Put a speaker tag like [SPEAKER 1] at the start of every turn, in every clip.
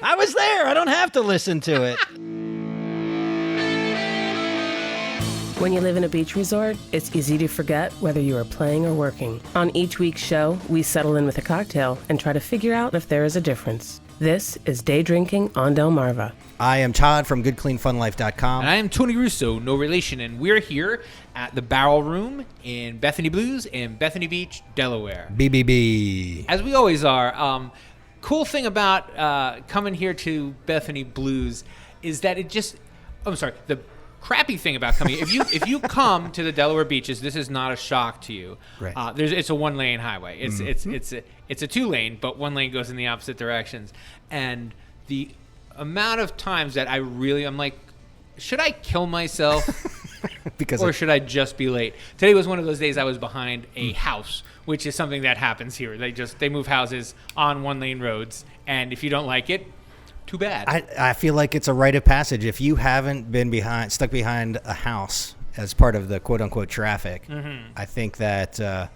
[SPEAKER 1] I was there. I don't have to listen to it.
[SPEAKER 2] When you live in a beach resort, it's easy to forget whether you are playing or working. On each week's show, we settle in with a cocktail and try to figure out if there is a difference. This is Day Drinking on Delmarva.
[SPEAKER 1] I am Todd from GoodCleanFunLife.com.
[SPEAKER 3] And I am Tony Russo, no relation, and we're here at the Barrel Room in Bethany Blues in Bethany Beach, Delaware.
[SPEAKER 1] BBB.
[SPEAKER 3] As we always are. Cool thing about coming here to Bethany Blues is that the crappy thing about coming if you come to the Delaware beaches, this is not a shock to you.
[SPEAKER 1] Right.
[SPEAKER 3] It's a one-lane highway. It's a two-lane, but one lane goes in the opposite directions. And the amount of times that I'm like, should I kill myself or should I just be late? Today was one of those days I was behind a house, which is something that happens here. They move houses on one-lane roads, and if you don't like it, too bad.
[SPEAKER 1] I feel like it's a rite of passage. If you haven't been stuck behind a house as part of the quote-unquote traffic, I think that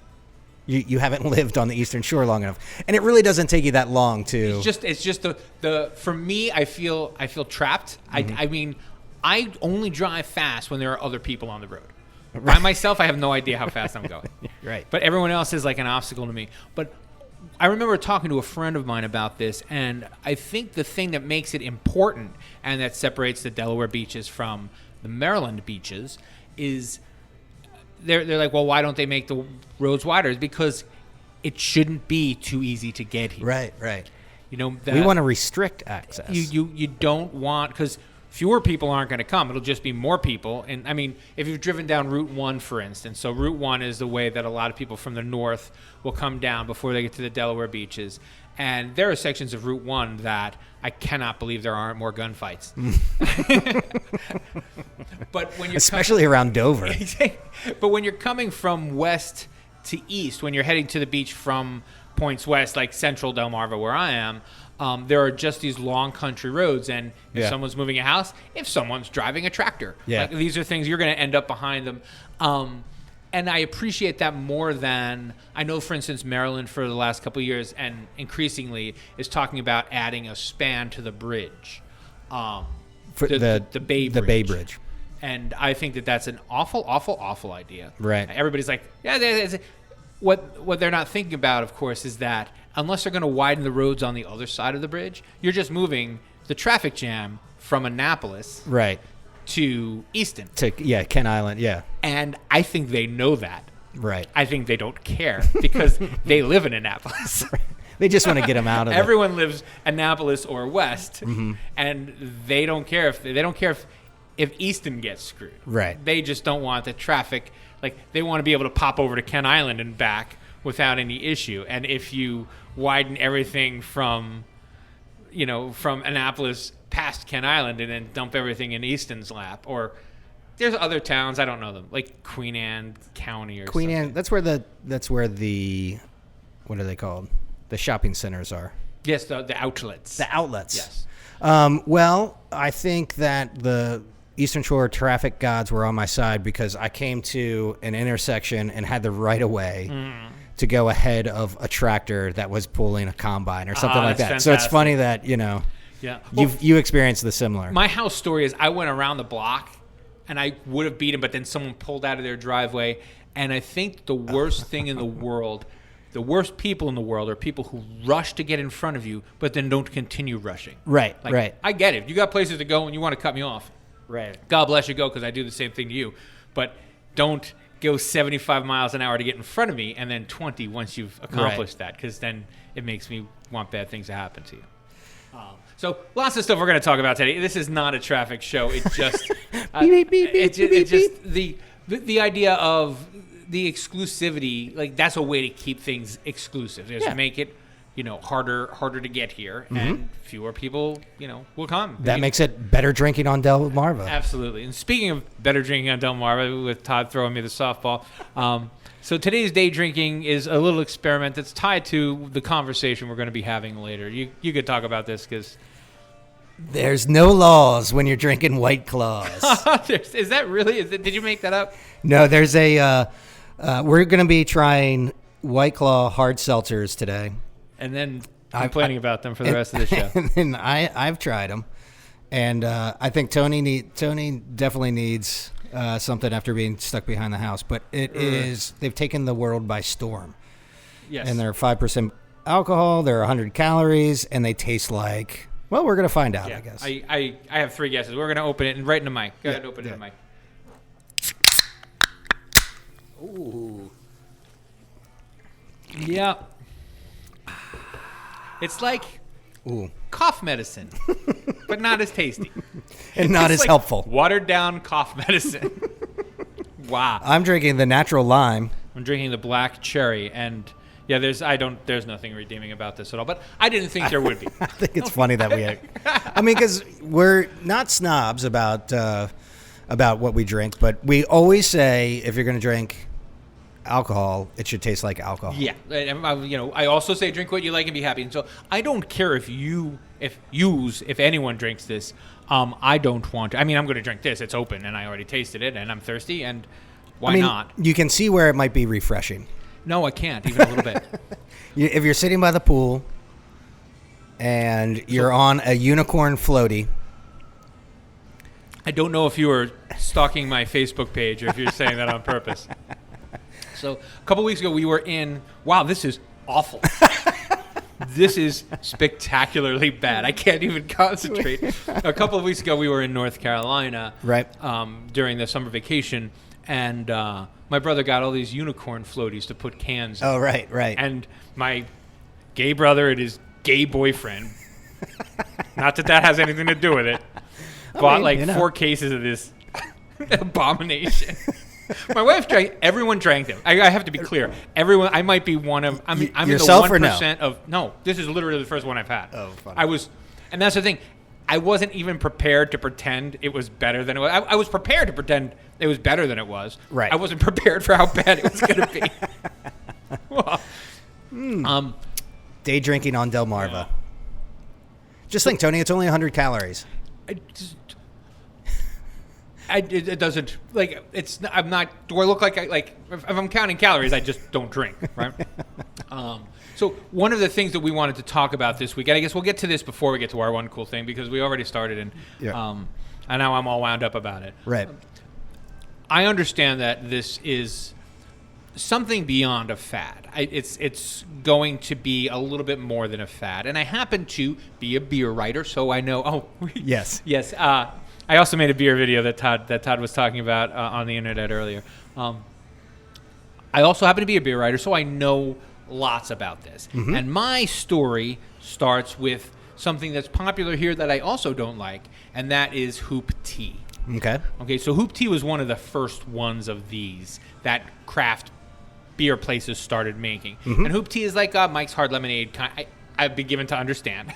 [SPEAKER 1] you haven't lived on the Eastern Shore long enough. And it really doesn't take you that long to...
[SPEAKER 3] It's just the for me, I feel trapped. I mean, I only drive fast when there are other people on the road. Right. By myself, I have no idea how fast I'm going.
[SPEAKER 1] Right.
[SPEAKER 3] But everyone else is like an obstacle to me. But I remember talking to a friend of mine about this, and I think the thing that makes it important and that separates the Delaware beaches from the Maryland beaches is they're like, well, why don't they make the roads wider? It's because it shouldn't be too easy to get here.
[SPEAKER 1] Right.
[SPEAKER 3] You know,
[SPEAKER 1] we want to restrict access.
[SPEAKER 3] You don't want, because fewer people aren't going to come. It'll just be more people. And I mean, if you've driven down Route 1, for instance, so Route 1 is the way that a lot of people from the north will come down before they get to the Delaware beaches. And there are sections of Route 1 that I cannot believe there aren't more gunfights. But when you're
[SPEAKER 1] especially around Dover.
[SPEAKER 3] But when you're coming from west to east, when you're heading to the beach from points west, like central Delmarva where I am, there are just these long country roads, and if someone's moving a house, if someone's driving a tractor, like, these are things you're going to end up behind them. And I appreciate that more than, I know, for instance, Maryland for the last couple of years and increasingly is talking about adding a span to the bridge,
[SPEAKER 1] For the
[SPEAKER 3] Bay Bridge.
[SPEAKER 1] The Bay Bridge.
[SPEAKER 3] And I think that that's an awful idea.
[SPEAKER 1] Right.
[SPEAKER 3] Everybody's like, what they're not thinking about, of course, is that unless they're going to widen the roads on the other side of the bridge, you're just moving the traffic jam from Annapolis to Easton.
[SPEAKER 1] To Ken Island,
[SPEAKER 3] And I think they know that.
[SPEAKER 1] Right.
[SPEAKER 3] I think they don't care because they live in Annapolis.
[SPEAKER 1] They just want to get them out of it.
[SPEAKER 3] Everyone lives Annapolis or west, and they don't care if Easton gets screwed.
[SPEAKER 1] Right.
[SPEAKER 3] They just don't want the traffic. Like, they want to be able to pop over to Ken Island and back without any issue. And if you widen everything from Annapolis past Ken Island and then dump everything in Easton's lap, or there's other towns, I don't know them, like Queen Anne County or
[SPEAKER 1] Queen
[SPEAKER 3] something.
[SPEAKER 1] Anne, that's where the what are they called? The shopping centers are.
[SPEAKER 3] Yes, the outlets.
[SPEAKER 1] The outlets.
[SPEAKER 3] Yes.
[SPEAKER 1] Well, I think that the Eastern Shore traffic gods were on my side because I came to an intersection and had the right of way to go ahead of a tractor that was pulling a combine or something like that.
[SPEAKER 3] Fantastic.
[SPEAKER 1] So it's funny that, you experienced the similar.
[SPEAKER 3] My house story is I went around the block and I would have beat him, but then someone pulled out of their driveway. And I think the worst thing in the world, the worst people in the world are people who rush to get in front of you, but then don't continue rushing.
[SPEAKER 1] Right.
[SPEAKER 3] I get it. You got places to go and you want to cut me off.
[SPEAKER 1] Right.
[SPEAKER 3] God bless you, go, because I do the same thing to you. But don't go 75 miles an hour to get in front of me and then 20 once you've accomplished that, because then it makes me want bad things to happen to you. So lots of stuff we're going to talk about today. This is not a traffic show. It's just the idea of the exclusivity. Like, that's a way to keep things exclusive. Just make it, harder to get here, and fewer people, will come.
[SPEAKER 1] That makes it better drinking on Delmarva.
[SPEAKER 3] Absolutely. And speaking of better drinking on Delmarva, with Todd throwing me the softball, so today's day drinking is a little experiment that's tied to the conversation we're going to be having later. You could talk about this because
[SPEAKER 1] there's no laws when you're drinking White Claws.
[SPEAKER 3] Is that really? Did you make that up?
[SPEAKER 1] No, there's a. We're going to be trying White Claw hard seltzers today.
[SPEAKER 3] And then complaining about them for the rest of the show.
[SPEAKER 1] And I've tried them, and I think Tony definitely needs something after being stuck behind the house. But they've taken the world by storm.
[SPEAKER 3] Yes.
[SPEAKER 1] And they're 5% alcohol. They're 100 calories, and they taste like. Well, we're gonna find out.
[SPEAKER 3] Yeah.
[SPEAKER 1] I guess.
[SPEAKER 3] I have 3 guesses. We're gonna open it and right in the mic. Go ahead, open it in the mic. Ooh. Yeah. It's like cough medicine, but not as tasty.
[SPEAKER 1] And not as
[SPEAKER 3] like
[SPEAKER 1] helpful.
[SPEAKER 3] Watered down cough medicine. Wow.
[SPEAKER 1] I'm drinking the natural lime.
[SPEAKER 3] I'm drinking the black cherry, and yeah, there's nothing redeeming about this at all. But I didn't think there would be.
[SPEAKER 1] I think it's funny that we. I mean, because we're not snobs about what we drink, but we always say if you're going to drink alcohol, it should taste like alcohol.
[SPEAKER 3] Yeah, I also say drink what you like and be happy. And so I don't care if anyone drinks this. I don't want to. I mean, I'm going to drink this. It's open, and I already tasted it, and I'm thirsty, and why not?
[SPEAKER 1] You can see where it might be refreshing.
[SPEAKER 3] No, I can't, even a little bit.
[SPEAKER 1] If you're sitting by the pool and you're on a unicorn floaty.
[SPEAKER 3] I don't know if you were stalking my Facebook page or if you're saying that on purpose. So a couple weeks ago, we were in. Wow, this is awful. This is spectacularly bad. I can't even concentrate. A couple of weeks ago, we were in North Carolina,
[SPEAKER 1] right?
[SPEAKER 3] During the summer vacation, and my brother got all these unicorn floaties to put cans in.
[SPEAKER 1] Oh, right.
[SPEAKER 3] And my gay brother and his gay boyfriend, not that has anything to do with it, bought 4 cases of this abomination. My wife drank. Everyone drank them. I have to be clear. Everyone. I might be one of. I'm in the 1% of. No, this is literally the first one I've had.
[SPEAKER 1] Oh, funny.
[SPEAKER 3] And that's the thing. I wasn't even prepared to pretend it was better than it was. I was prepared to pretend it was better than it was.
[SPEAKER 1] Right.
[SPEAKER 3] I wasn't prepared for how bad it was going to be. Well,
[SPEAKER 1] day drinking on Delmarva.
[SPEAKER 3] Yeah.
[SPEAKER 1] Just think, Tony. It's only 100 calories.
[SPEAKER 3] It doesn't like it's. I'm not. Do I look like if I'm counting calories? I just don't drink, right? So one of the things that we wanted to talk about this week, and I guess we'll get to this before we get to our one cool thing because we already started, and now I'm all wound up about it.
[SPEAKER 1] Right.
[SPEAKER 3] I understand that this is something beyond a fad. It's going to be a little bit more than a fad, and I happen to be a beer writer, so I know. Oh,
[SPEAKER 1] yes.
[SPEAKER 3] I also made a beer video that Todd was talking about on the internet earlier. I also happen to be a beer writer, so I know lots about this. Mm-hmm. And my story starts with something that's popular here that I also don't like, and that is hoop tea. Okay, so hoop tea was one of the first ones of these that craft beer places started making. Mm-hmm. And hoop tea is like Mike's Hard Lemonade. I've been given to understand.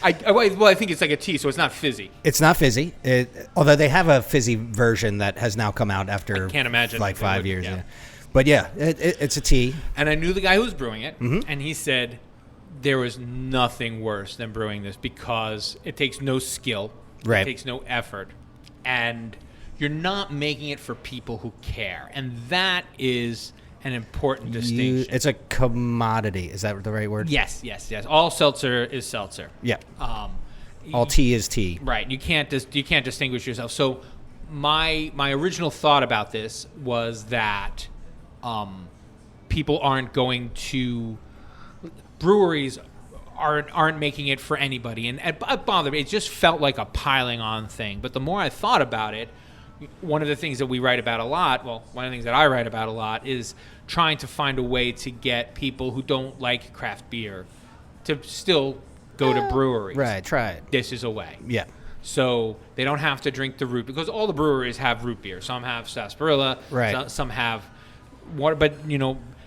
[SPEAKER 3] I think it's like a tea, so it's not fizzy.
[SPEAKER 1] It's not fizzy. Although they have a fizzy version that has now come out after
[SPEAKER 3] I can't imagine
[SPEAKER 1] like 5 years. Yeah. But yeah, it's a tea.
[SPEAKER 3] And I knew the guy who was brewing it,
[SPEAKER 1] mm-hmm.
[SPEAKER 3] and he said there was nothing worse than brewing this because it takes no skill,
[SPEAKER 1] right.
[SPEAKER 3] It takes no effort, and you're not making it for people who care. And that is an important distinction.
[SPEAKER 1] It's a commodity. Is that the right word?
[SPEAKER 3] Yes. All seltzer is seltzer.
[SPEAKER 1] Yeah. All tea is tea.
[SPEAKER 3] Right. You can't distinguish yourself. So my original thought about this was that people aren't going to breweries aren't making it for anybody, and it bothered me. It just felt like a piling on thing. But the more I thought about it, one of the things that we write about a lot, well, one of the things that I write about a lot is trying to find a way to get people who don't like craft beer to still go to breweries.
[SPEAKER 1] Right, try it.
[SPEAKER 3] This is a way.
[SPEAKER 1] Yeah.
[SPEAKER 3] So they don't have to drink the root, because all the breweries have root beer. Some have sarsaparilla.
[SPEAKER 1] Right.
[SPEAKER 3] Some have water. But,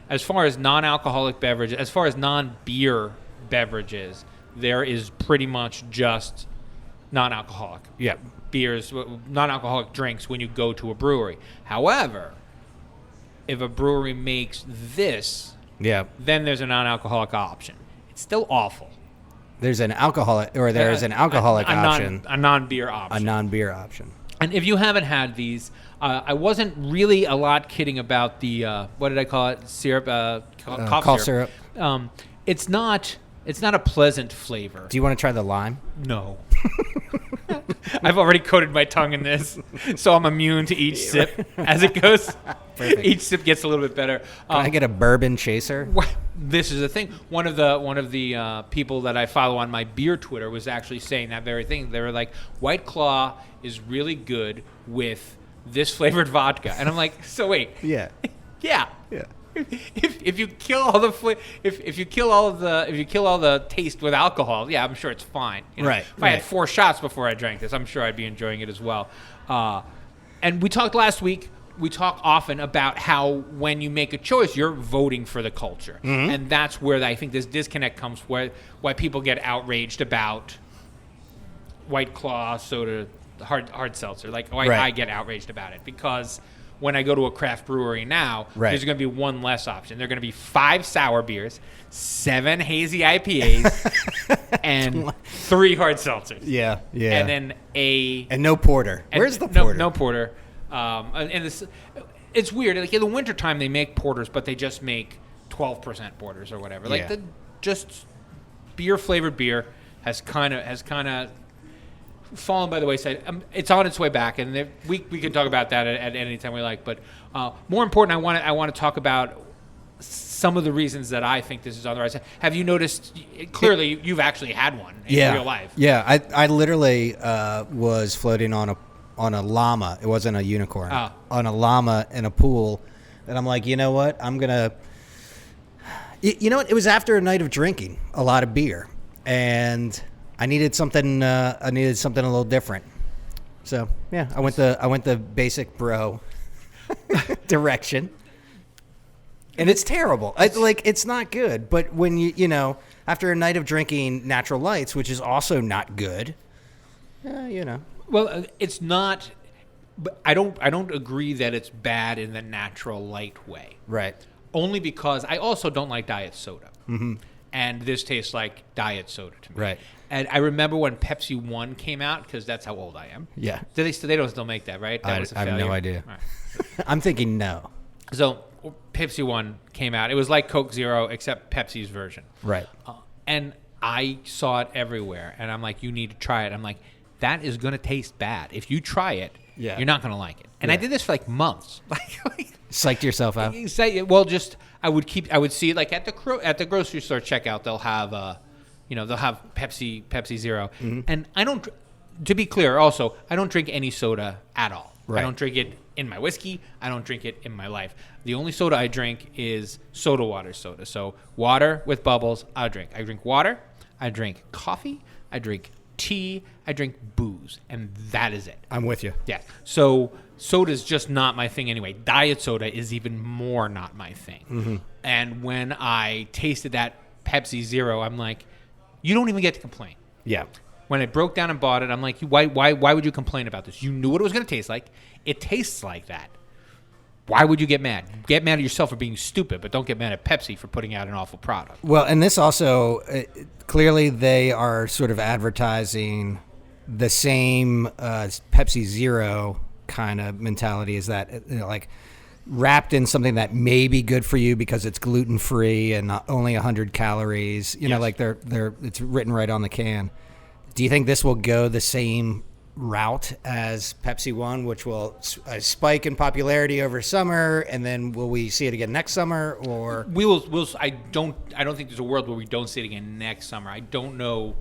[SPEAKER 3] as far as non-alcoholic beverages, as far as non-beer beverages, there is pretty much just non-alcoholic.
[SPEAKER 1] Yeah.
[SPEAKER 3] Beers, non-alcoholic drinks when you go to a brewery. However, if a brewery makes this, then there's a non-alcoholic option. It's still awful.
[SPEAKER 1] There's an alcoholic, or there's an alcoholic option.
[SPEAKER 3] A non-beer option.
[SPEAKER 1] A non-beer option.
[SPEAKER 3] And if you haven't had these, I wasn't really a lot kidding about the, what did I call it? Syrup, cough
[SPEAKER 1] cough
[SPEAKER 3] syrup. It's not a pleasant flavor.
[SPEAKER 1] Do you want to try the lime?
[SPEAKER 3] No. I've already coated my tongue in this, so I'm immune to each sip as it goes.
[SPEAKER 1] Perfect.
[SPEAKER 3] Each sip gets a little bit better.
[SPEAKER 1] Can I get a bourbon chaser?
[SPEAKER 3] This is the thing. One of the people that I follow on my beer Twitter was actually saying that very thing. They were like, White Claw is really good with this flavored vodka, and I'm like, so wait,
[SPEAKER 1] Yeah.
[SPEAKER 3] yeah. If you kill all the if you kill all the taste with alcohol, yeah, I'm sure it's fine. You know,
[SPEAKER 1] Right.
[SPEAKER 3] If I had 4 shots before I drank this, I'm sure I'd be enjoying it as well. And we talked last week. We talk often about how when you make a choice, you're voting for the culture, and that's where I think this disconnect comes. Why people get outraged about White Claw soda, hard seltzer. Like I get outraged about it because when I go to a craft brewery now, there's going to be one less option. There are going to be 5 sour beers, 7 hazy IPAs, and 3 hard seltzers.
[SPEAKER 1] Yeah.
[SPEAKER 3] And then
[SPEAKER 1] and no porter. Where's the porter?
[SPEAKER 3] No porter. And this, it's weird. Like in the wintertime, they make porters, but they just make 12% porters or whatever. Like just flavored beer has kind of fallen by the wayside. It's on its way back, and we can talk about that at any time we like. But more important, I want to talk about some of the reasons that I think this is on the rise. Have you noticed? Clearly, you've actually had one in real life.
[SPEAKER 1] Yeah, I literally was floating on a llama. It wasn't a unicorn. On a llama in a pool, and I'm like, you know what? I'm gonna. You know what? It was after a night of drinking a lot of beer, and I needed something. I needed something a little different. So yeah, I went the basic bro direction, and it's terrible. It's not good. But when you know after a night of drinking natural lights, which is also not good, you know.
[SPEAKER 3] Well, it's not. But I don't agree that it's bad in the natural light way.
[SPEAKER 1] Right.
[SPEAKER 3] Only because I also don't like diet soda. Mm-hmm. And this tastes like diet soda to me.
[SPEAKER 1] Right.
[SPEAKER 3] And I remember when Pepsi One came out, because that's how old I am.
[SPEAKER 1] Yeah.
[SPEAKER 3] They don't still make that, right? That was a failure.
[SPEAKER 1] I have no idea.
[SPEAKER 3] Right.
[SPEAKER 1] I'm thinking no.
[SPEAKER 3] So Pepsi One came out. It was like Coke Zero, except Pepsi's version.
[SPEAKER 1] Right.
[SPEAKER 3] And I saw it everywhere. And I'm like, you need to try it. I'm like, that is going to taste bad. If you try it, you're not going to like it. And I did this for like months.
[SPEAKER 1] Psyched yourself out.
[SPEAKER 3] Well, just I would see it like at the grocery store checkout. They'll have they'll have Pepsi Zero, and I don't. To be clear, also I don't drink any soda at all.
[SPEAKER 1] Right.
[SPEAKER 3] I don't drink it in my whiskey. I don't drink it in my life. The only soda I drink is soda water soda. So water with bubbles. I drink water. I drink coffee. I drink tea. I drink booze, and that is it.
[SPEAKER 1] I'm with you.
[SPEAKER 3] Yeah. So soda's just not my thing anyway. Diet soda is even more not my thing. Mm-hmm. And when I tasted that Pepsi Zero, I'm like, you don't even get to complain.
[SPEAKER 1] Yeah.
[SPEAKER 3] When I broke down and bought it, I'm like, why would you complain about this? You knew what it was going to taste like. It tastes like that. Why would you get mad? Get mad at yourself for being stupid, but don't get mad at Pepsi for putting out an awful product.
[SPEAKER 1] Well, and this also, clearly they are sort of advertising the same Pepsi Zero kind of mentality as that, like wrapped in something that may be good for you because it's gluten-free and not only 100 calories. You know, like it's written right on the can. Do you think this will go the same route as Pepsi One, which will spike in popularity over summer, and then will we see it again next summer? Or
[SPEAKER 3] we'll I don't think there's a world where we don't see it again next summer. I don't know.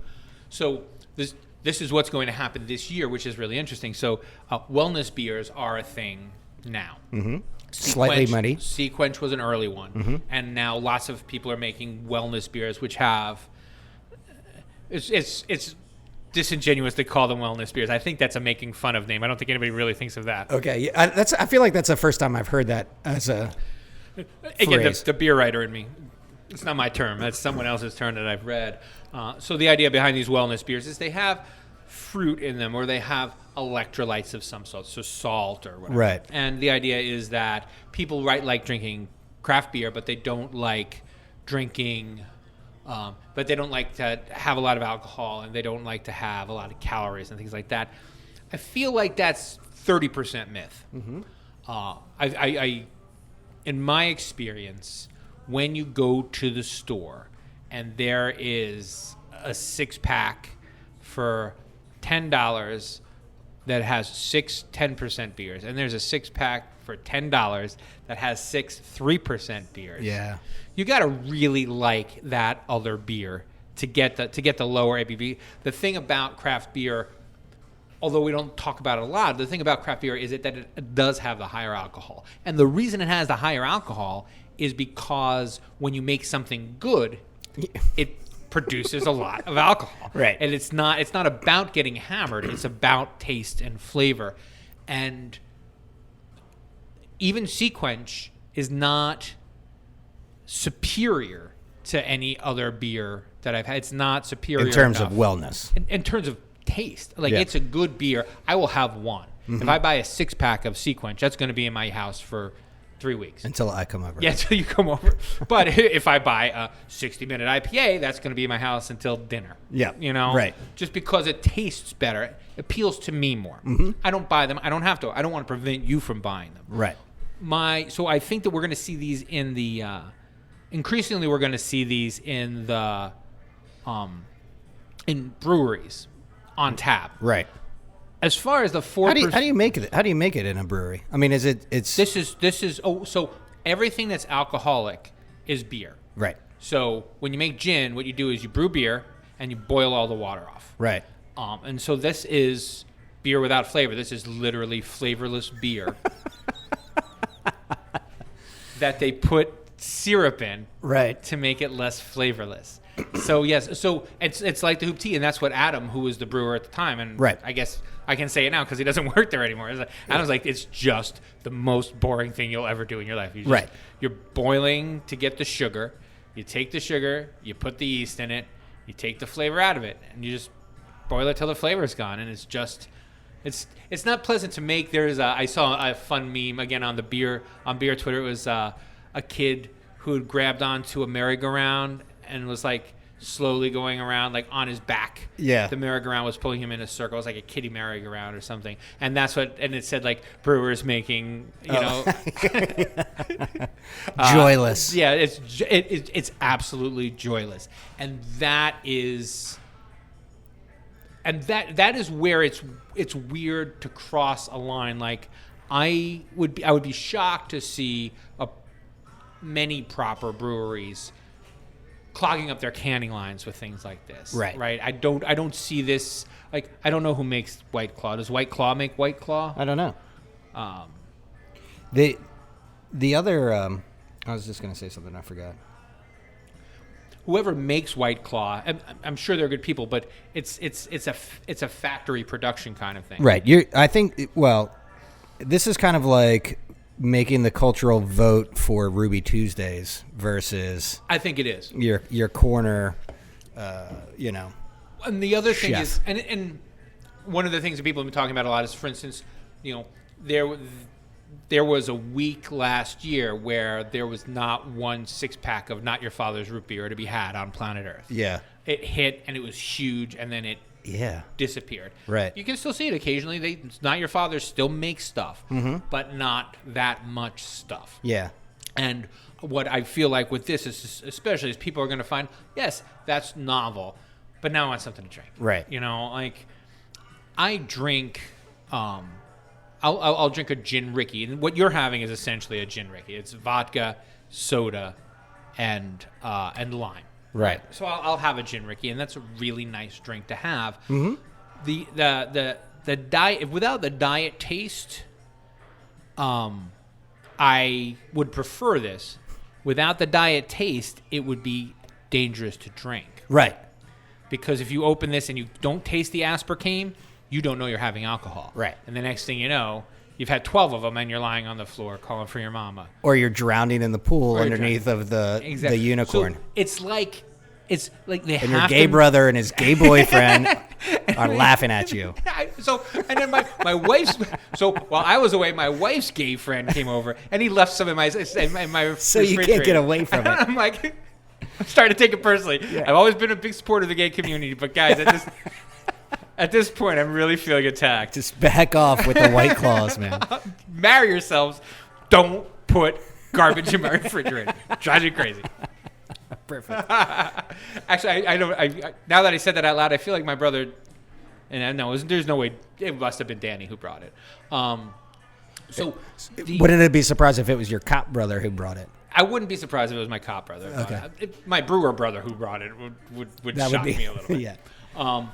[SPEAKER 3] So this is what's going to happen this year, which is really interesting. So wellness beers are a thing now.
[SPEAKER 1] Mm-hmm. Slightly muddy.
[SPEAKER 3] Sequench was an early one, and now lots of people are making wellness beers, which have it's disingenuous to call them wellness beers. I think that's a making fun of name. I don't think anybody really thinks of that.
[SPEAKER 1] Okay, yeah, I feel like that's the first time I've heard that as a
[SPEAKER 3] again the beer writer in me. It's not my term. That's someone else's term that I've read. So the idea behind these wellness beers is they have fruit in them, or they have electrolytes of some sort, so salt or whatever.
[SPEAKER 1] Right.
[SPEAKER 3] And the idea is that people like drinking craft beer, but they don't like drinking. But they don't like to have a lot of alcohol, and they don't like to have a lot of calories and things like that. I feel like that's 30% myth. Mm-hmm. I in my experience, when you go to the store and there is a 6-pack for $10 that has 6 10% beers, and there's a 6-pack for $10 that has 6 3% beers.
[SPEAKER 1] Yeah.
[SPEAKER 3] You got to really like that other beer to get the lower ABV. The thing about craft beer, although we don't talk about it a lot, the thing about craft beer is that it does have the higher alcohol. And the reason it has the higher alcohol is because when you make something good, it produces a lot of alcohol.
[SPEAKER 1] Right.
[SPEAKER 3] And it's not about getting hammered, it's about taste and flavor. And even Sequench is not superior to any other beer that I've had. It's not superior
[SPEAKER 1] in terms
[SPEAKER 3] enough.
[SPEAKER 1] of wellness.
[SPEAKER 3] In terms of taste. Like,
[SPEAKER 1] Yeah.
[SPEAKER 3] it's a good beer. I will have one. If I buy a 6-pack of Sequench, that's going to be in my house for 3 weeks.
[SPEAKER 1] Until I come over.
[SPEAKER 3] Yeah, until you come over. But if I buy a 60-minute IPA, that's going to be in my house until dinner.
[SPEAKER 1] Yeah,
[SPEAKER 3] You know?
[SPEAKER 1] right.
[SPEAKER 3] Just because it tastes better. It appeals to me more. I don't buy them. I don't have to. I don't want to prevent you from buying them.
[SPEAKER 1] Right.
[SPEAKER 3] So I think that we're going to see these in the increasingly we're going to see these in the in breweries on tap.
[SPEAKER 1] Right.
[SPEAKER 3] As far as the 4%,
[SPEAKER 1] How do you make it? How do you make it in a brewery? I mean, it's
[SPEAKER 3] this is so everything that's alcoholic is beer.
[SPEAKER 1] right.
[SPEAKER 3] So when you make gin, what you do is you brew beer and you boil all the water off.
[SPEAKER 1] Right.
[SPEAKER 3] And so this is beer without flavor. This is literally flavorless beer that they put syrup in,
[SPEAKER 1] Right.
[SPEAKER 3] to make it less flavorless. So yes, so it's like the hoop tea, and that's what Adam, who was the brewer at the time, and
[SPEAKER 1] Right.
[SPEAKER 3] I guess I can say it now because he doesn't work there anymore. Adam's like, it's just the most boring thing you'll ever do in your life.
[SPEAKER 1] Right.
[SPEAKER 3] You're boiling to get the sugar. You take the sugar, you put the yeast in it, you take the flavor out of it, and you just boil it till the flavor's gone, and it's just. It's not pleasant to make. I saw a fun meme again on beer Twitter. It was a kid who had grabbed onto a merry-go-round and was like slowly going around like on his back.
[SPEAKER 1] Yeah.
[SPEAKER 3] The merry-go-round was pulling him in a circle. It was like a kiddie merry-go-round or something. And it said like brewers making,
[SPEAKER 1] Joyless.
[SPEAKER 3] Yeah, it's absolutely joyless. And that is where it's weird to cross a line. Like I would be shocked to see many proper breweries clogging up their canning lines with things like this.
[SPEAKER 1] Right.
[SPEAKER 3] I don't see this. Like, I don't know who makes White Claw. Does White Claw make White Claw?
[SPEAKER 1] I don't know. The other I was just going to say something I forgot.
[SPEAKER 3] Whoever makes White Claw, I'm sure they're good people, but it's a factory production kind of thing.
[SPEAKER 1] Right. I think this is kind of like making the cultural vote for Ruby Tuesdays versus
[SPEAKER 3] I think it is.
[SPEAKER 1] your corner,
[SPEAKER 3] And the other thing
[SPEAKER 1] chef.
[SPEAKER 3] is, and one of the things that people have been talking about a lot is, for instance, there was a week last year where there was not one 6-pack of Not Your Father's Root Beer to be had on planet Earth.
[SPEAKER 1] Yeah.
[SPEAKER 3] It hit and it was huge, and then it disappeared.
[SPEAKER 1] Right.
[SPEAKER 3] You can still see it occasionally. Not Your Father's still makes stuff, but not that much stuff.
[SPEAKER 1] Yeah.
[SPEAKER 3] And what I feel like with this is, especially, is people are going to find, yes, that's novel, but now I want something to drink.
[SPEAKER 1] Right.
[SPEAKER 3] Like I drink, I'll drink a gin Ricky, and what you're having is essentially a gin Ricky. It's vodka, soda, and lime.
[SPEAKER 1] Right.
[SPEAKER 3] So I'll have a gin Ricky, and that's a really nice drink to have. The diet, without the diet taste, I would prefer this. Without the diet taste, it would be dangerous to drink.
[SPEAKER 1] Right.
[SPEAKER 3] Because if you open this and you don't taste the aspartame, you don't know you're having alcohol.
[SPEAKER 1] Right.
[SPEAKER 3] And the next thing you know, you've had 12 of them and you're lying on the floor calling for your mama.
[SPEAKER 1] Or you're drowning in the pool
[SPEAKER 3] Or you're
[SPEAKER 1] underneath of the unicorn.
[SPEAKER 3] So it's like they
[SPEAKER 1] And
[SPEAKER 3] have
[SPEAKER 1] your gay
[SPEAKER 3] to,
[SPEAKER 1] brother and his gay boyfriend are laughing at you.
[SPEAKER 3] And then my wife's. So while I was away, my wife's gay friend came over and he left some in my
[SPEAKER 1] So you
[SPEAKER 3] refrigerator.
[SPEAKER 1] can't get away from it.
[SPEAKER 3] I'm like, I'm starting to take it personally. Yeah. I've always been a big supporter of the gay community, but guys, at this point, I'm really feeling attacked.
[SPEAKER 1] Just back off with the White Claws, man.
[SPEAKER 3] Marry yourselves. Don't put garbage in my refrigerator. Drives me crazy.
[SPEAKER 1] perfect.
[SPEAKER 3] Actually, I don't. Now that I said that out loud, I feel like my brother. And I know there's no way it must have been Danny who brought it.
[SPEAKER 1] Wouldn't it be surprised if it was your cop brother who brought it?
[SPEAKER 3] I wouldn't be surprised if it was my cop brother.
[SPEAKER 1] Okay.
[SPEAKER 3] If my brewer brother who brought it would shock me a little bit.
[SPEAKER 1] Yeah.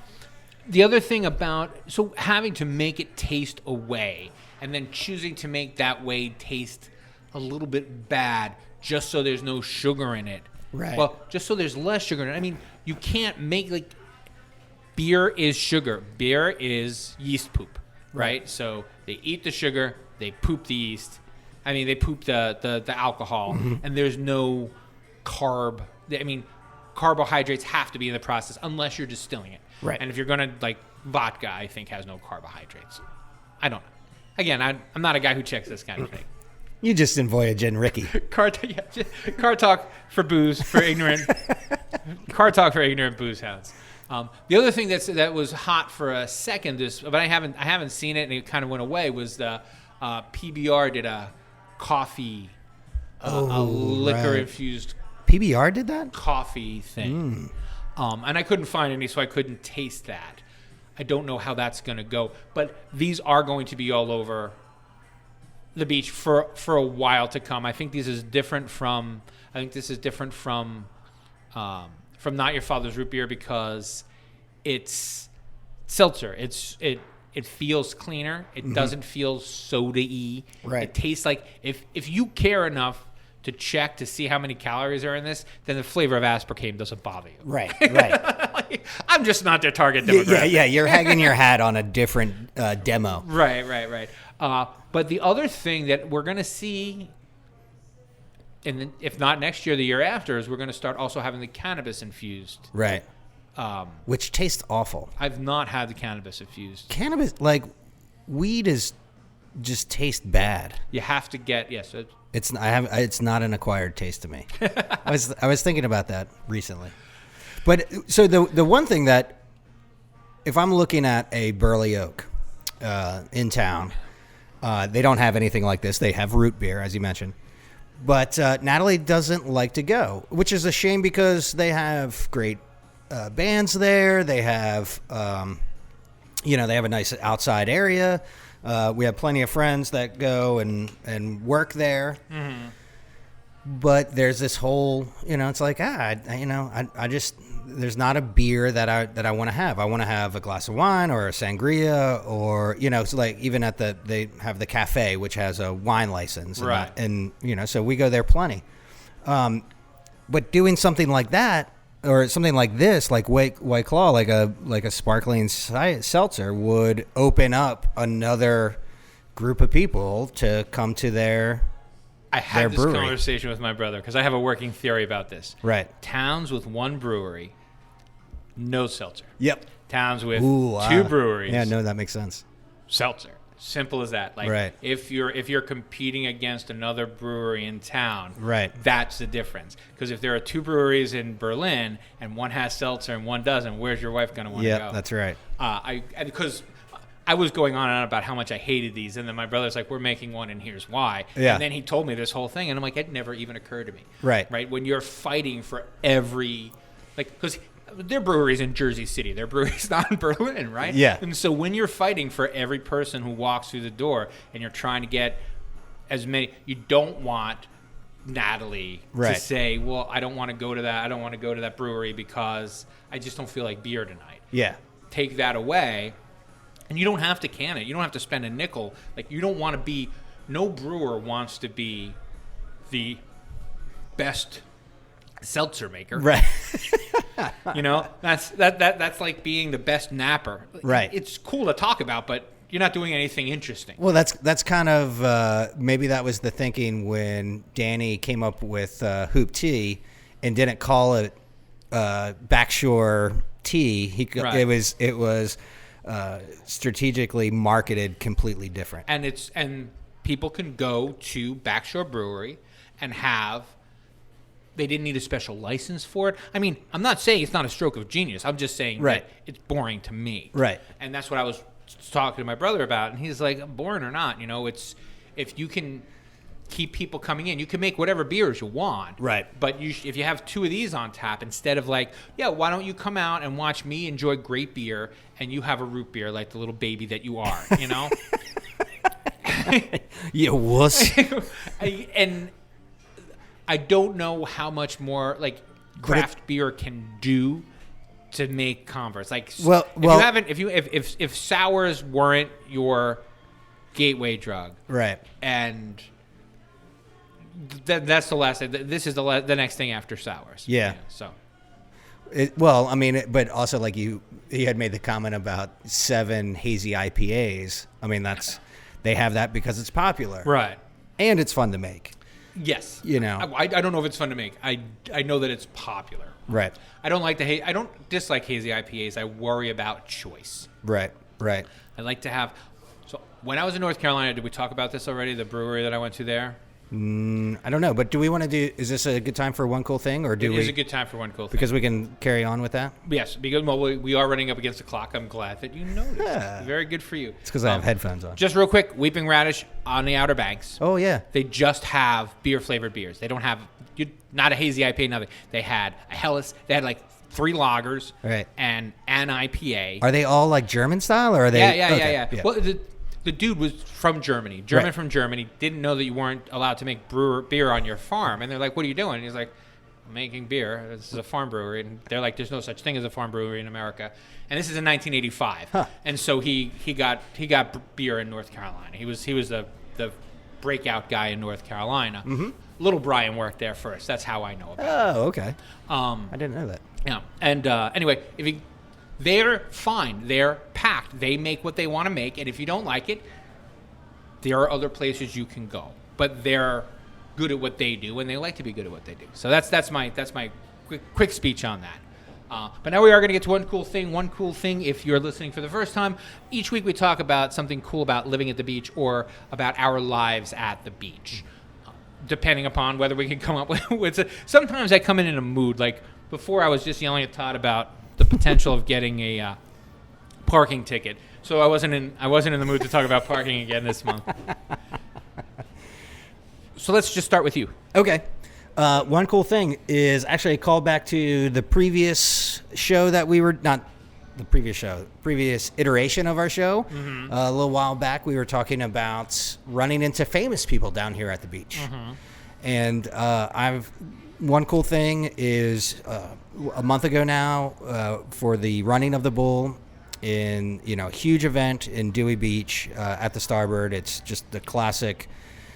[SPEAKER 3] The other thing about having to make it taste a way and then choosing to make that way taste a little bit bad just so there's no sugar in it.
[SPEAKER 1] Right.
[SPEAKER 3] Well, just so there's less sugar in it. I mean, you can't make beer is sugar. Beer is yeast poop, right? So they eat the sugar, they poop the yeast. I mean, they poop the alcohol, and there's no carb. I mean, carbohydrates have to be in the process unless you're distilling it.
[SPEAKER 1] Right.
[SPEAKER 3] And if you're going to, vodka, I think, has no carbohydrates. I don't know. Again, I'm not a guy who checks this kind of thing.
[SPEAKER 1] You just envoy a gin Ricky.
[SPEAKER 3] Car talk for booze, for ignorant. Car talk for ignorant booze hounds. The other thing that was hot for a second, but I haven't seen it, and it kind of went away, was the PBR did a coffee, a liquor-infused
[SPEAKER 1] PBR did that?
[SPEAKER 3] coffee thing. And I couldn't find any, so I couldn't taste that. I don't know how that's going to go. But these are going to be all over the beach for a while to come. I think this is different from Not Your Father's Root Beer because it's seltzer. It feels cleaner. It doesn't feel soda-y.
[SPEAKER 1] Right.
[SPEAKER 3] It tastes like if you care enough to check to see how many calories are in this, then the flavor of aspartame doesn't bother you.
[SPEAKER 1] Right.
[SPEAKER 3] I'm just not their target demographic.
[SPEAKER 1] Yeah. You're hanging your hat on a different demo.
[SPEAKER 3] Right. But the other thing that we're going to see, and if not next year, the year after, is we're going to start also having the Cannabis Infused.
[SPEAKER 1] Right. Which tastes awful.
[SPEAKER 3] I've not had the Cannabis Infused.
[SPEAKER 1] Cannabis, weed just tastes bad.
[SPEAKER 3] You have to get, yes.
[SPEAKER 1] It's not an acquired taste to me. I was thinking about that recently. But so the one thing that, if I'm looking at a Burley Oak in town, they don't have anything like this. They have root beer, as you mentioned. But Natalie doesn't like to go, which is a shame because they have great bands there. They have, they have a nice outside area. We have plenty of friends that go and work there. Mm-hmm. But there's this whole, it's like, I just, there's not a beer that I want to have. I want to have a glass of wine or a sangria or, it's like even they have the cafe, which has a wine license.
[SPEAKER 3] Right.
[SPEAKER 1] And so we go there plenty. But doing something like that or something like this, like White Claw, like a sparkling seltzer would open up another group of people to come to their
[SPEAKER 3] I had this
[SPEAKER 1] brewery.
[SPEAKER 3] Conversation with my brother because I have a working theory about this.
[SPEAKER 1] Right.
[SPEAKER 3] Towns with one brewery, no seltzer.
[SPEAKER 1] Yep.
[SPEAKER 3] Towns with two breweries.
[SPEAKER 1] Yeah, no, that makes sense.
[SPEAKER 3] Seltzer. Simple as that.
[SPEAKER 1] Right.
[SPEAKER 3] If you're competing against another brewery in town,
[SPEAKER 1] right,
[SPEAKER 3] that's the difference. Because if there are two breweries in Berlin and one has seltzer and one doesn't, where's your wife going to want to go?
[SPEAKER 1] Yeah, that's right.
[SPEAKER 3] Because I was going on and on about how much I hated these, and then my brother's like, "We're making one, and here's why."
[SPEAKER 1] Yeah.
[SPEAKER 3] And then he told me this whole thing, and I'm like, "It never even occurred to me."
[SPEAKER 1] Right.
[SPEAKER 3] Right. When you're fighting for every, because their breweries in Jersey City, their breweries not in Berlin, right?
[SPEAKER 1] Yeah.
[SPEAKER 3] And so when you're fighting for every person who walks through the door, and you're trying to get as many, you don't want Natalie
[SPEAKER 1] right.
[SPEAKER 3] to say, "Well, I don't want to go to that. I don't want to go to that brewery because I just don't feel like beer tonight."
[SPEAKER 1] Yeah.
[SPEAKER 3] Take that away. And you don't have to can it. You don't have to spend a nickel. You don't want to be. No brewer wants to be the best seltzer maker.
[SPEAKER 1] Right.
[SPEAKER 3] That's like being the best napper.
[SPEAKER 1] Right.
[SPEAKER 3] It's cool to talk about, but you're not doing anything interesting.
[SPEAKER 1] Well, that's kind of maybe that was the thinking when Danny came up with Hoop Tea and didn't call it Backshore Tea.
[SPEAKER 3] Right.
[SPEAKER 1] It was strategically marketed completely different.
[SPEAKER 3] And people can go to Backshore Brewery and they didn't need a special license for it. I mean, I'm not saying it's not a stroke of genius. I'm just saying
[SPEAKER 1] right.
[SPEAKER 3] that it's boring to me.
[SPEAKER 1] Right.
[SPEAKER 3] And that's what I was talking to my brother about. And he's like, boring or not, it's if you can keep people coming in. You can make whatever beers you want.
[SPEAKER 1] Right.
[SPEAKER 3] But if you have 2 of these on tap, instead of like, yeah, why don't you come out and watch me enjoy great beer and you have a root beer like the little baby that you are, you know?
[SPEAKER 1] You wuss.
[SPEAKER 3] And I don't know how much more like craft beer can do to make converts. Like, if sours weren't your gateway drug,
[SPEAKER 1] right?
[SPEAKER 3] And that's the last thing. This is the next thing after sours.
[SPEAKER 1] Yeah.
[SPEAKER 3] So.
[SPEAKER 1] But also like he had made the comment about 7 hazy IPAs. I mean, they have that because it's popular,
[SPEAKER 3] right?
[SPEAKER 1] And it's fun to make.
[SPEAKER 3] Yes.
[SPEAKER 1] You know,
[SPEAKER 3] I don't know if it's fun to make. I know that it's popular.
[SPEAKER 1] Right.
[SPEAKER 3] I don't dislike hazy IPAs. I worry about choice.
[SPEAKER 1] Right.
[SPEAKER 3] I like to have. So when I was in North Carolina, did we talk about this already? The brewery that I went to there.
[SPEAKER 1] I don't know, but do we want to do? Is this a good time for one cool thing, or do we?
[SPEAKER 3] It is a good time for one cool thing
[SPEAKER 1] because we can carry on with that.
[SPEAKER 3] Yes, because we are running up against the clock. I'm glad that you noticed.
[SPEAKER 1] Yeah.
[SPEAKER 3] Very good for you.
[SPEAKER 1] It's because I have headphones on.
[SPEAKER 3] Just real quick, Weeping Radish on the Outer Banks.
[SPEAKER 1] Oh yeah.
[SPEAKER 3] They just have beer flavored beers. They don't have not a hazy IPA. Nothing. They had a Helles. They had like 3 lagers.
[SPEAKER 1] Right.
[SPEAKER 3] And an IPA.
[SPEAKER 1] Are they all like German style, or are they?
[SPEAKER 3] Yeah. Well, the dude was from Germany. From Germany. Didn't know that you weren't allowed to make beer on your farm. And they're like, what are you doing? And he's like, I'm making beer. This is a farm brewery. And they're like, there's no such thing as a farm brewery in America. And this is in 1985. Huh. And so he got beer in North Carolina. He was the breakout guy in North Carolina. Mm-hmm. Little Brian worked there first. That's how I know about it.
[SPEAKER 1] Oh, okay. I didn't know that.
[SPEAKER 3] Yeah. And anyway, they're fine. They're packed. They make what they want to make, and if you don't like it, there are other places you can go. But they're good at what they do, and they like to be good at what they do. So that's my quick speech on that. But now we are going to get to one cool thing. One cool thing, if you're listening for the first time, each week we talk about something cool about living at the beach or about our lives at the beach, depending upon whether we can come up with. Sometimes I come in a mood. Like before, I was just yelling at Todd about the potential of getting a parking ticket. So I wasn't in the mood to talk about parking again this month. So let's just start with you.
[SPEAKER 1] Okay. One cool thing is actually a callback to the previous show that we were not the previous iteration of our show. Mm-hmm. A little while back, we were talking about running into famous people down here at the beach. Mm-hmm. And one cool thing is a month ago now for the running of the bull in huge event in Dewey Beach at the Starboard. It's just the classic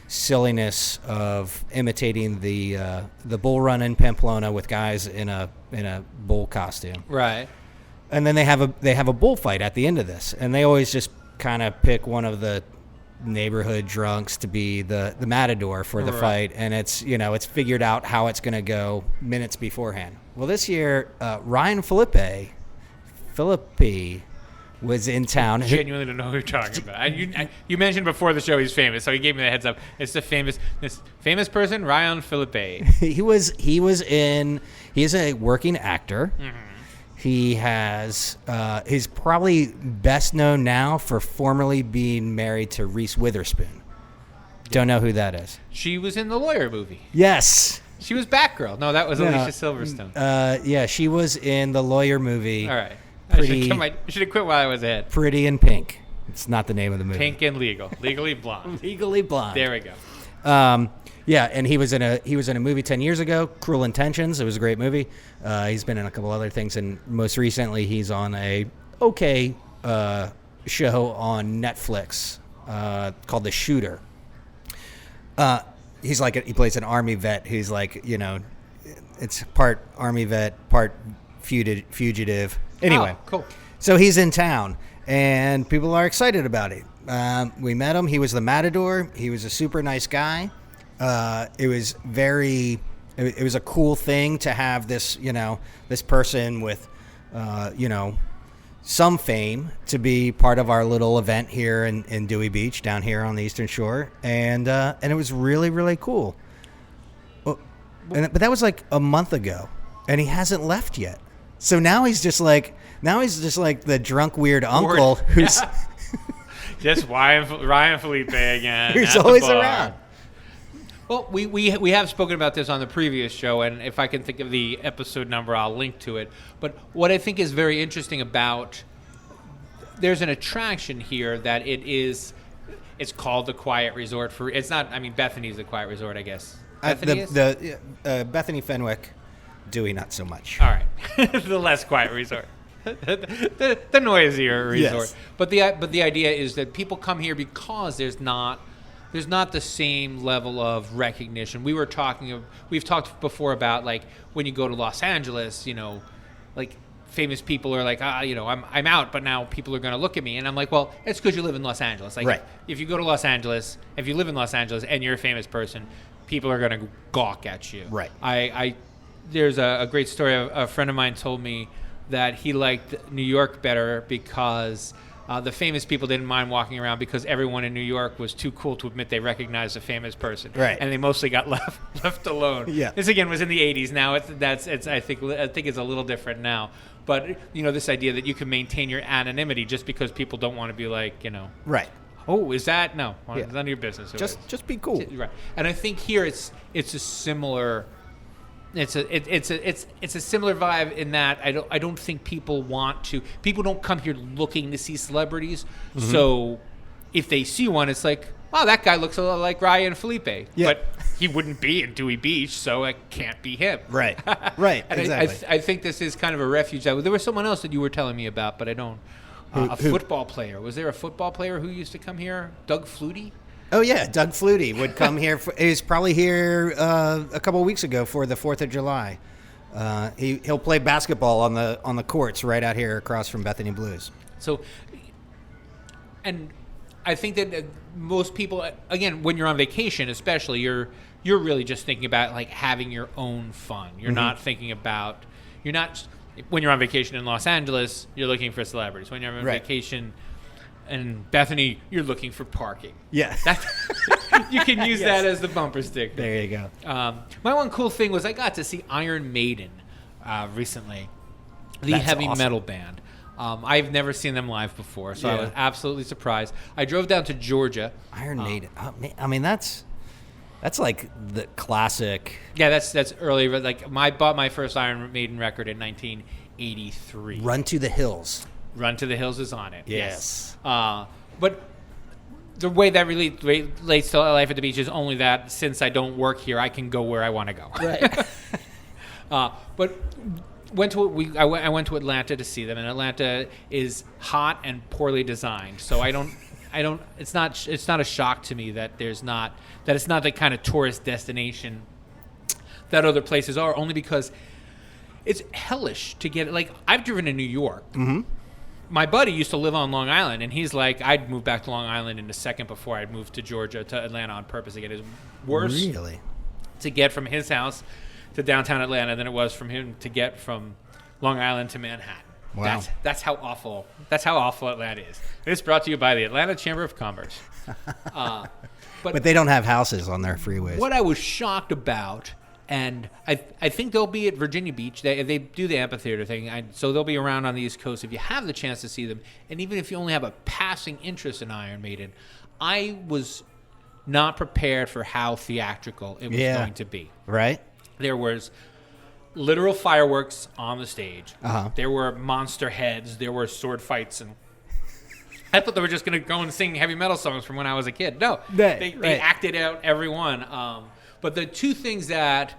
[SPEAKER 1] silliness of imitating the bull run in Pamplona with guys in a bull costume.
[SPEAKER 3] Right.
[SPEAKER 1] And then they have a bullfight at the end of this, and they always just kind of pick one of the neighborhood drunks to be the matador for the fight, and it's figured out how it's going to go minutes beforehand. Well, this year Ryan Phillippe was in town.
[SPEAKER 3] I genuinely don't know who you're talking about. You mentioned before the show he's famous, so he gave me the heads up. It's this famous person, Ryan Phillippe.
[SPEAKER 1] He is a working actor. Mm-hmm. He has he's probably best known now for formerly being married to Reese Witherspoon. Don't know who that is.
[SPEAKER 3] She was in the Lawyer movie.
[SPEAKER 1] Yes.
[SPEAKER 3] She was Batgirl. No, that was Alicia Silverstone.
[SPEAKER 1] Yeah, she was in the Lawyer movie.
[SPEAKER 3] All right. I should have quit while I was ahead.
[SPEAKER 1] Pretty in Pink. It's not the name of the movie.
[SPEAKER 3] Pink and Legal. Legally Blonde.
[SPEAKER 1] Legally Blonde.
[SPEAKER 3] There we go.
[SPEAKER 1] Yeah, and he was in a movie 10 years ago, Cruel Intentions. It was a great movie. He's been in a couple other things, and most recently he's on a show on Netflix called The Shooter. He plays an army vet who's it's part army vet, part fugitive. Anyway,
[SPEAKER 3] cool.
[SPEAKER 1] So he's in town, and people are excited about it. We met him. He was the matador. He was a super nice guy. It was a cool thing to have this, this person with, some fame to be part of our little event here in Dewey Beach down here on the Eastern Shore. And it was really, really cool. But that was like a month ago, and he hasn't left yet. So now he's just like the drunk weird uncle who's
[SPEAKER 3] just Ryan Phillippe again.
[SPEAKER 1] Who's always around.
[SPEAKER 3] Well, we have spoken about this on the previous show, and if I can think of the episode number, I'll link to it. But what I think is very interesting about, there's an attraction here that it's called the Quiet Resort. It's not, I mean, Bethany's the Quiet Resort, I guess. Bethany
[SPEAKER 1] Bethany Fenwick, Dewey not so much.
[SPEAKER 3] All right. The less quiet resort. the noisier resort. Yes. But the idea is that people come here because there's not the same level of recognition. We've talked before about, like, when you go to Los Angeles, you know, like, famous people are like, you know, I'm out, but now people are going to look at me. And I'm like, well, it's because you live in Los Angeles. Like,
[SPEAKER 1] right.
[SPEAKER 3] If you go to Los Angeles, if you live in Los Angeles and you're a famous person, people are going to gawk at you.
[SPEAKER 1] Right.
[SPEAKER 3] There's a great story. A friend of mine told me that he liked New York better because the famous people didn't mind walking around because everyone in New York was too cool to admit they recognized a famous person.
[SPEAKER 1] Right.
[SPEAKER 3] And they mostly got left alone.
[SPEAKER 1] Yeah.
[SPEAKER 3] This again was in the 80s. Now I think it's a little different now. But, you know, this idea that you can maintain your anonymity just because people don't want to be like, you know.
[SPEAKER 1] Right.
[SPEAKER 3] Oh, is that? No. Well,
[SPEAKER 1] yeah.
[SPEAKER 3] It's none of your business.
[SPEAKER 1] Just be cool.
[SPEAKER 3] Right. And I think here it's a similar. It's a similar vibe in that I don't think people don't come here looking to see celebrities. Mm-hmm. So if they see one, it's like, wow, that guy looks a lot like Ryan Phillippe.
[SPEAKER 1] Yeah.
[SPEAKER 3] But he wouldn't be in Dewey Beach, so it can't be him.
[SPEAKER 1] Right. Right.
[SPEAKER 3] And
[SPEAKER 1] exactly.
[SPEAKER 3] I think this is kind of a refuge. There was someone else that you were telling me about, but I don't. A football player. Was there a football player who used to come here? Doug Flutie?
[SPEAKER 1] Oh, yeah. Doug Flutie would come here. He was probably here a couple of weeks ago for the 4th of July. He'll play basketball on the courts right out here across from Bethany Blues.
[SPEAKER 3] So, and I think that most people, again, when you're on vacation especially, you're really just thinking about, like, having your own fun. You're not thinking about, when you're on vacation in Los Angeles, you're looking for celebrities. When you're on vacation in Bethany, you're looking for parking.
[SPEAKER 1] Yeah.
[SPEAKER 3] You can use that as the bumper sticker.
[SPEAKER 1] There you go.
[SPEAKER 3] My one cool thing was I got to see Iron Maiden recently, the heavy metal band. I've never seen them live before, so I was absolutely surprised. I drove down to Georgia.
[SPEAKER 1] Iron Maiden. I mean, that's like the classic.
[SPEAKER 3] Yeah, that's early. Like, I bought my first Iron Maiden record in 1983.
[SPEAKER 1] Run to the Hills.
[SPEAKER 3] Run to the Hills is on it.
[SPEAKER 1] Yes.
[SPEAKER 3] But the way that relates to life at the beach is only that since I don't work here, I can go where I want to go.
[SPEAKER 1] Right.
[SPEAKER 3] But I went to Atlanta to see them, and Atlanta is hot and poorly designed. So I don't. It's not a shock to me that it's not the kind of tourist destination that other places are. Only because it's hellish to get. Like, I've driven to New York. Mm-hmm. My buddy used to live on Long Island, and he's like, I'd move back to Long Island in a second before I'd move to Georgia to Atlanta on purpose again. It's worse to get from his house to downtown Atlanta than it was from him to get from Long Island to Manhattan.
[SPEAKER 1] Wow.
[SPEAKER 3] That's how awful Atlanta is. It's brought to you by the Atlanta Chamber of Commerce.
[SPEAKER 1] But they don't have houses on their freeways.
[SPEAKER 3] What I was shocked about, and I think they'll be at Virginia Beach. They do the amphitheater thing, so they'll be around on the East Coast if you have the chance to see them. And even if you only have a passing interest in Iron Maiden, I was not prepared for how theatrical it was going to be.
[SPEAKER 1] Right.
[SPEAKER 3] There was literal fireworks on the stage.
[SPEAKER 1] Uh-huh.
[SPEAKER 3] There were monster heads. There were sword fights, and I thought they were just going to go and sing heavy metal songs from when I was a kid. No, they acted out every one. But the two things that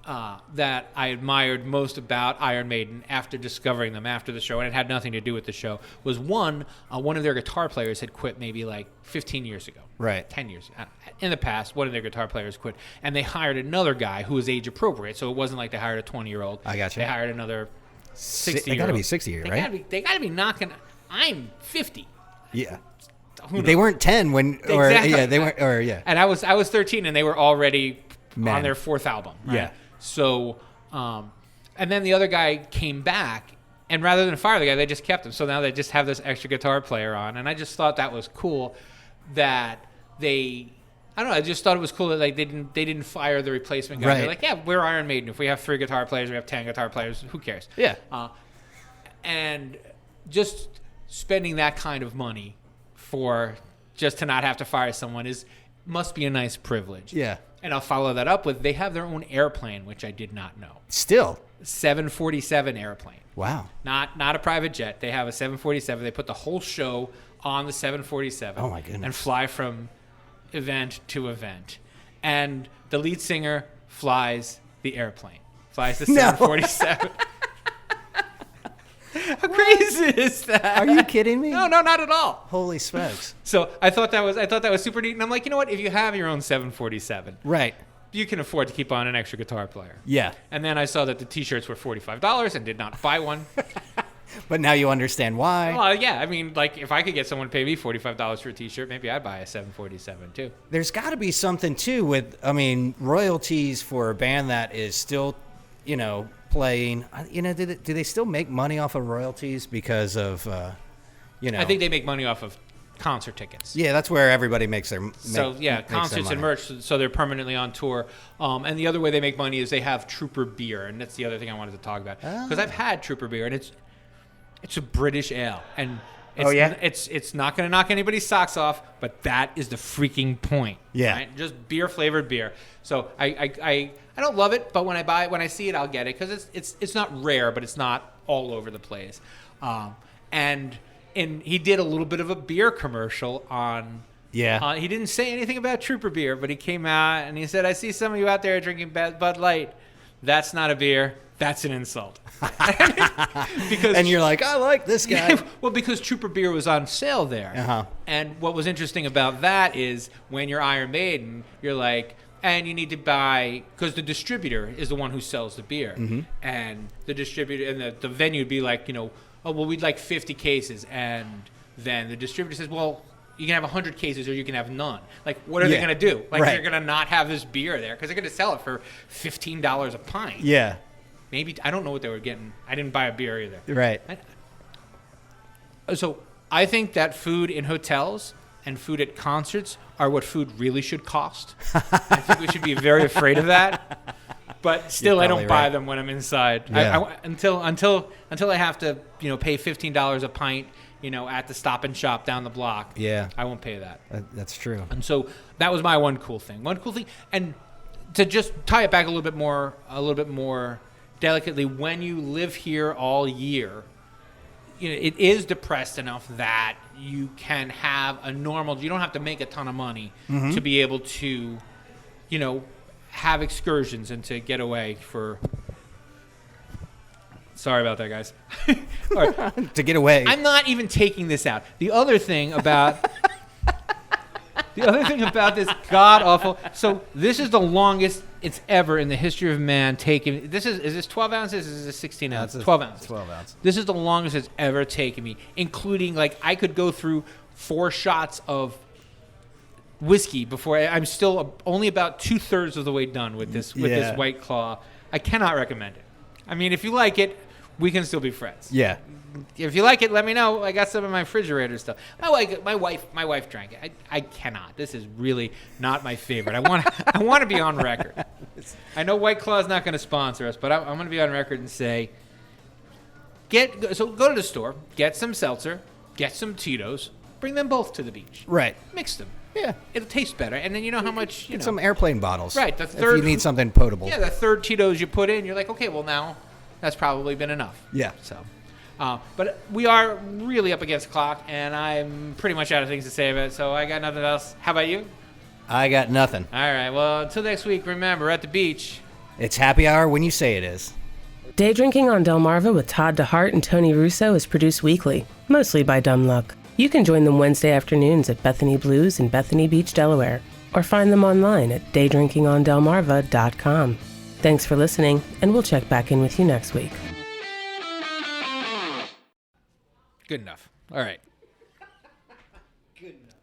[SPEAKER 3] I admired most about Iron Maiden after discovering them after the show, and it had nothing to do with the show, was one of their guitar players had quit maybe like 15 years ago.
[SPEAKER 1] Right.
[SPEAKER 3] 10 years. In the past, one of their guitar players quit, and they hired another guy who was age appropriate, so it wasn't like they hired a 20-year-old.
[SPEAKER 1] I got you.
[SPEAKER 3] They hired another 60-year-old.
[SPEAKER 1] They got to be 60, right?
[SPEAKER 3] They got to be knocking. I'm 50.
[SPEAKER 1] Yeah. They weren't 10 when, or
[SPEAKER 3] exactly.
[SPEAKER 1] Yeah, they weren't, or yeah.
[SPEAKER 3] And I was 13, and they were already on their 4th album. Right?
[SPEAKER 1] Yeah.
[SPEAKER 3] So, and then the other guy came back, and rather than fire the guy, they just kept him. So now they just have this extra guitar player on, and I just thought that was cool. That I just thought it was cool that like they didn't fire the replacement guy.
[SPEAKER 1] Right.
[SPEAKER 3] They're like, yeah, we're Iron Maiden. If we have 3 guitar players, we have 10 guitar players. Who cares?
[SPEAKER 1] Yeah.
[SPEAKER 3] And just spending that kind of money for just to not have to fire someone is must be a nice privilege.
[SPEAKER 1] Yeah.
[SPEAKER 3] And I'll follow that up with they have their own airplane, which I did not know.
[SPEAKER 1] Still.
[SPEAKER 3] 747 airplane.
[SPEAKER 1] Wow.
[SPEAKER 3] Not a private jet. They have a 747. They put the whole show on the 747.
[SPEAKER 1] Oh, my goodness.
[SPEAKER 3] And fly from event to event. And the lead singer flies the airplane. Flies the 747. How crazy is that?
[SPEAKER 1] Are you kidding me?
[SPEAKER 3] No, not at all.
[SPEAKER 1] Holy smokes.
[SPEAKER 3] So I thought that was super neat. And I'm like, you know what? If you have your own 747,
[SPEAKER 1] Right.
[SPEAKER 3] you can afford to keep on an extra guitar player.
[SPEAKER 1] Yeah.
[SPEAKER 3] And then I saw that the T-shirts were $45 and did not buy one.
[SPEAKER 1] But now you understand why.
[SPEAKER 3] Well, yeah. I mean, like, if I could get someone to pay me $45 for a T-shirt, maybe I'd buy a 747 too.
[SPEAKER 1] There's got to be something, too, with, I mean, royalties for a band that is still, playing. Do they still make money off of royalties because of,
[SPEAKER 3] I think they make money off of concert tickets.
[SPEAKER 1] Yeah, that's where everybody makes their
[SPEAKER 3] concerts and merch, so they're permanently on tour. And the other way they make money is they have Trooper beer, and that's the other thing I wanted to talk about. Because I've had Trooper beer, and it's a British ale, and it's not going to knock anybody's socks off, but that is the freaking point.
[SPEAKER 1] Yeah,
[SPEAKER 3] right? Just beer flavored beer. So I don't love it, but when I see it, I'll get it because it's not rare, but it's not all over the place. And he did a little bit of a beer commercial on. Yeah. He didn't say anything about Trooper beer, but he came out and he said, "I see some of you out there drinking Bud Light. That's not a beer. That's an insult."
[SPEAKER 1] And you're like, I like this guy.
[SPEAKER 3] Well, because Trooper beer was on sale there.
[SPEAKER 1] Uh-huh.
[SPEAKER 3] And what was interesting about that is when you're Iron Maiden, you're like, and you need to buy, because the distributor is the one who sells the beer. Mm-hmm. And the distributor and the venue would be like, oh, well, we'd like 50 cases. And then the distributor says, well, you can have 100 cases or you can have none. Like, what are they going to do? Like, they're going to not have this beer there because they're going to sell it for $15 a pint.
[SPEAKER 1] Yeah.
[SPEAKER 3] Maybe, I don't know what they were getting. I didn't buy a beer either.
[SPEAKER 1] Right.
[SPEAKER 3] So I think that food in hotels and food at concerts are what food really should cost. I think we should be very afraid of that. But still, I don't buy them when I'm inside.
[SPEAKER 1] Yeah.
[SPEAKER 3] Until I have to, pay $15 a pint, at the Stop and Shop down the block.
[SPEAKER 1] Yeah.
[SPEAKER 3] I won't pay that.
[SPEAKER 1] That's true.
[SPEAKER 3] And so that was my one cool thing. And to just tie it back a little bit more delicately, when you live here all year, it is depressed enough that you can have a normal. You don't have to make a ton of money to be able to, have excursions and to get away for. Sorry about that, guys. All right.
[SPEAKER 1] To get away.
[SPEAKER 3] I'm not even taking this out. The other thing about this god awful. So this is the longest it's ever in the history of man taken. Is this 12 ounces? Is this 16 ounces? 12 ounces.
[SPEAKER 1] 12 ounces.
[SPEAKER 3] This is the longest it's ever taken me, including I could go through 4 shots of whiskey before I'm still only about 2/3 of the way done with this White Claw. I cannot recommend it. I mean, if you like it, we can still be friends.
[SPEAKER 1] Yeah.
[SPEAKER 3] If you like it, let me know. I got some in my refrigerator stuff. My wife drank it. I cannot. This is really not my favorite. I want to be on record. I know White Claw is not going to sponsor us, but I'm going to be on record and say, go to the store, get some seltzer, get some Tito's, bring them both to the beach.
[SPEAKER 1] Right.
[SPEAKER 3] Mix them.
[SPEAKER 1] Yeah.
[SPEAKER 3] It'll taste better, and then you know how much.
[SPEAKER 1] Get some airplane bottles.
[SPEAKER 3] Right.
[SPEAKER 1] If you need something potable.
[SPEAKER 3] Yeah, the third Tito's you put in, you're like, okay, well now, that's probably been enough.
[SPEAKER 1] Yeah.
[SPEAKER 3] So. But we are really up against the clock, and I'm pretty much out of things to say about it, so I got nothing else. How about you?
[SPEAKER 1] I got nothing.
[SPEAKER 3] All right, well, until next week, remember, at the beach.
[SPEAKER 1] It's happy hour when you say it is.
[SPEAKER 2] Day Drinking on Delmarva with Todd DeHart and Tony Russo is produced weekly, mostly by dumb luck. You can join them Wednesday afternoons at Bethany Blues in Bethany Beach, Delaware, or find them online at daydrinkingondelmarva.com. Thanks for listening, and we'll check back in with you next week.
[SPEAKER 3] Good enough. All right. Good enough.